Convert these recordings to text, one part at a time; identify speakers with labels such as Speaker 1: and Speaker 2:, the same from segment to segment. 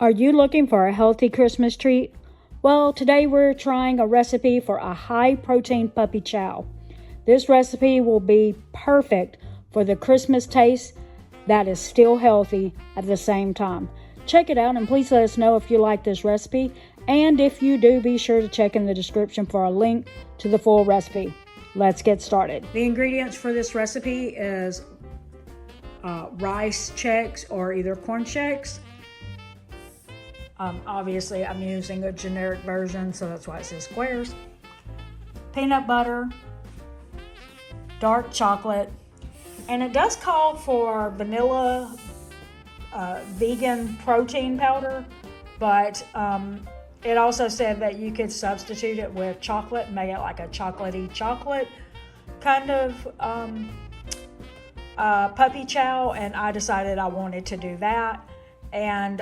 Speaker 1: Are you looking for a healthy Christmas treat? Well, today we're trying a recipe for a high protein puppy chow. This recipe will be perfect for the Christmas taste that is still healthy at the same time. Check it out and please let us know if you like this recipe. And if you do, be sure to check in the description for a link to the full recipe. Let's get started. The ingredients for this recipe is rice Chex or either corn Chex. Obviously, I'm using a generic version, so that's why it says squares. Peanut butter, dark chocolate, and it does call for vanilla vegan protein powder, but it also said that you could substitute it with chocolate and make it like a chocolatey chocolate kind of puppy chow, and I decided I wanted to do that. And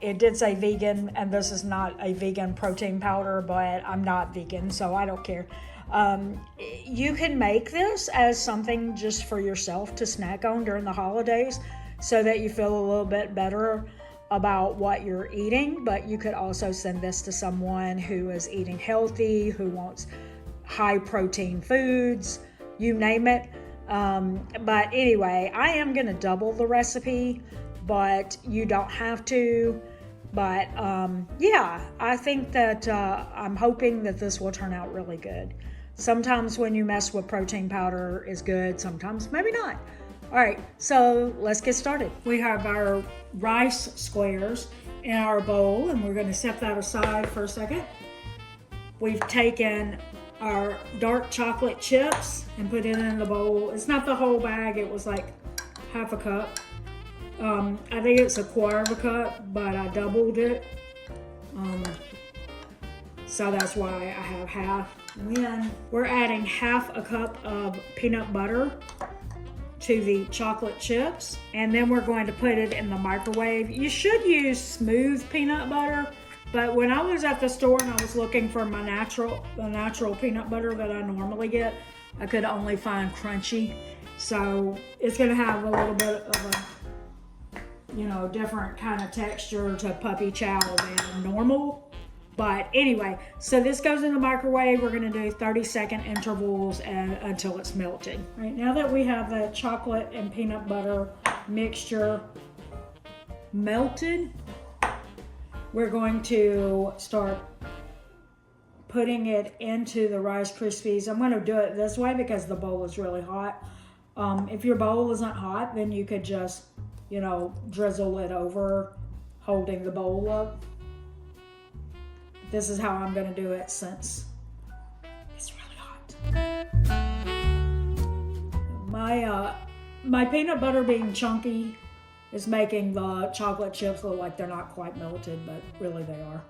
Speaker 1: it did say vegan, and this is not a vegan protein powder, but I'm not vegan, so I don't care. You can make this as something just for yourself to snack on during the holidays so that you feel a little bit better about what you're eating, but you could also send this to someone who is eating healthy, who wants high protein foods, you name it. But anyway, I am going to double the recipe, but you don't have to. But yeah, I think that I'm hoping that this will turn out really good. Sometimes when you mess with protein powder is good, sometimes maybe not. All right, so let's get started. We have our rice squares in our bowl, and we're going to set that aside for a second. We've taken our dark chocolate chips and put it in the bowl. It's not the whole bag, it was like half a cup. I think it's a quarter of a cup, but I doubled it. So that's why I have half. Then we're adding half a cup of peanut butter to the chocolate chips, and then we're going to put it in the microwave. You should use smooth peanut butter, but when I was at the store and I was looking for my the natural peanut butter that I normally get, I could only find crunchy. So it's gonna have a little bit of a different kind of texture to puppy chow than normal. But anyway, so this goes in the microwave. We're gonna do 30-second intervals until it's melted. Right, now that we have the chocolate and peanut butter mixture melted, we're going to start putting it into the Rice Krispies. I'm gonna do it this way because the bowl is really hot. If your bowl isn't hot, then you could just drizzle it over, holding the bowl up. This is how I'm going to do it since it's really hot. My peanut butter being chunky is making the chocolate chips look like they're not quite melted, but really they are.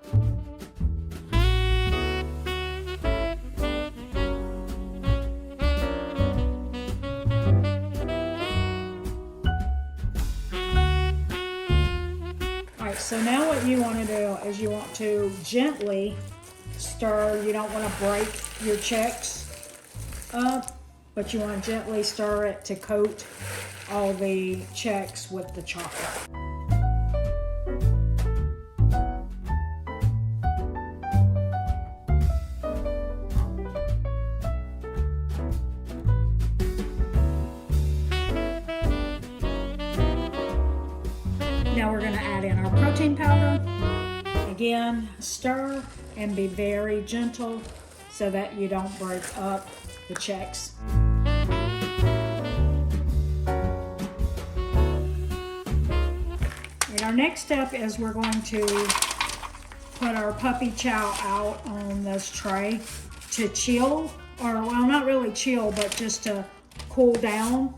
Speaker 1: So now what you want to do is you want to gently stir. You don't want to break your Chex up, but you want to gently stir it to coat all the Chex with the chocolate. Now we're going to add in our protein powder. Again, stir and be very gentle so that you don't break up the Chex. And our next step is we're going to put our puppy chow out on this tray to chill, or well, not really chill, but just to cool down,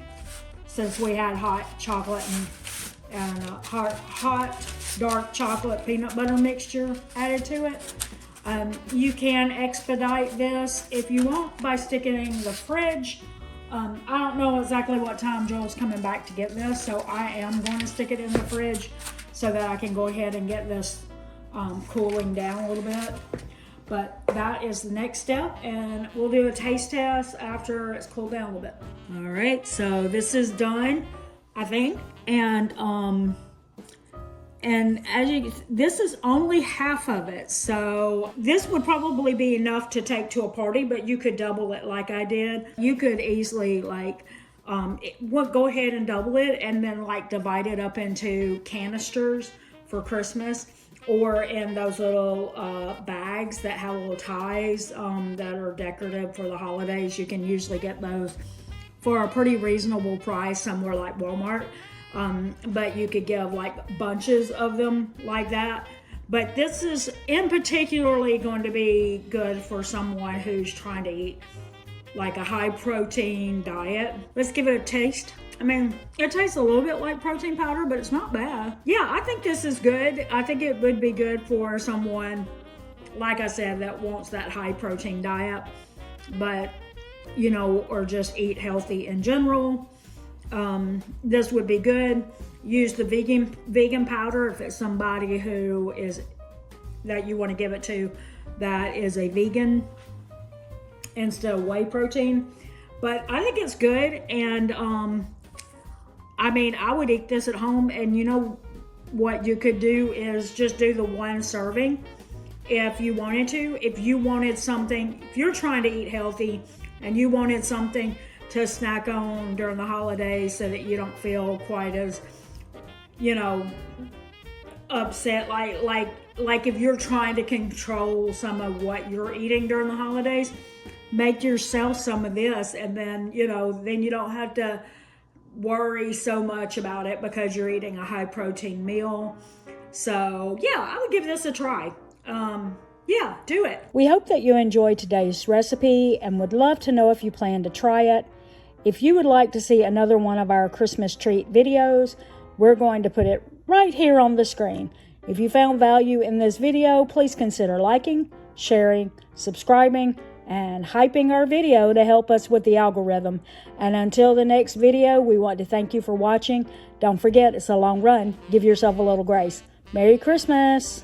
Speaker 1: since we had hot chocolate and hot dark chocolate peanut butter mixture added to it. You can expedite this if you want by sticking it in the fridge. I don't know exactly what time Joel's coming back to get this, so I am going to stick it in the fridge so that I can go ahead and get this cooling down a little bit. But that is the next step, and we'll do a taste test after it's cooled down a little bit. All right, so this is done, I think. And And this is only half of it. So this would probably be enough to take to a party, but you could double it like I did. You could easily go ahead and double it and then like divide it up into canisters for Christmas, or in those little bags that have little ties that are decorative for the holidays. You can usually get those for a pretty reasonable price somewhere like Walmart. But you could give like bunches of them like that. But this is in particularly going to be good for someone who's trying to eat like a high protein diet. Let's give it a taste. I mean, it tastes a little bit like protein powder, but it's not bad. Yeah, I think this is good. I think it would be good for someone, like I said, that wants that high protein diet, but, you know, or just eat healthy in general. This would be good. Use the vegan powder if it's somebody who is, that you want to give it to, that is a vegan instead of whey protein. But I think it's good, and I mean, I would eat this at home, and you know what you could do is just do the one serving if you wanted to. If you wanted something, if you're trying to eat healthy and you wanted something to snack on during the holidays so that you don't feel quite as, you know, upset, like if you're trying to control some of what you're eating during the holidays, make yourself some of this, and then, you know, then you don't have to worry so much about it because you're eating a high protein meal. So yeah, I would give this a try. Yeah, do it. We hope that you enjoyed today's recipe and would love to know if you plan to try it. If you would like to see another one of our Christmas treat videos, we're going to put it right here on the screen. If you found value in this video, please consider liking, sharing, subscribing, and hyping our video to help us with the algorithm. And until the next video, we want to thank you for watching. Don't forget, it's a long run. Give yourself a little grace. Merry Christmas!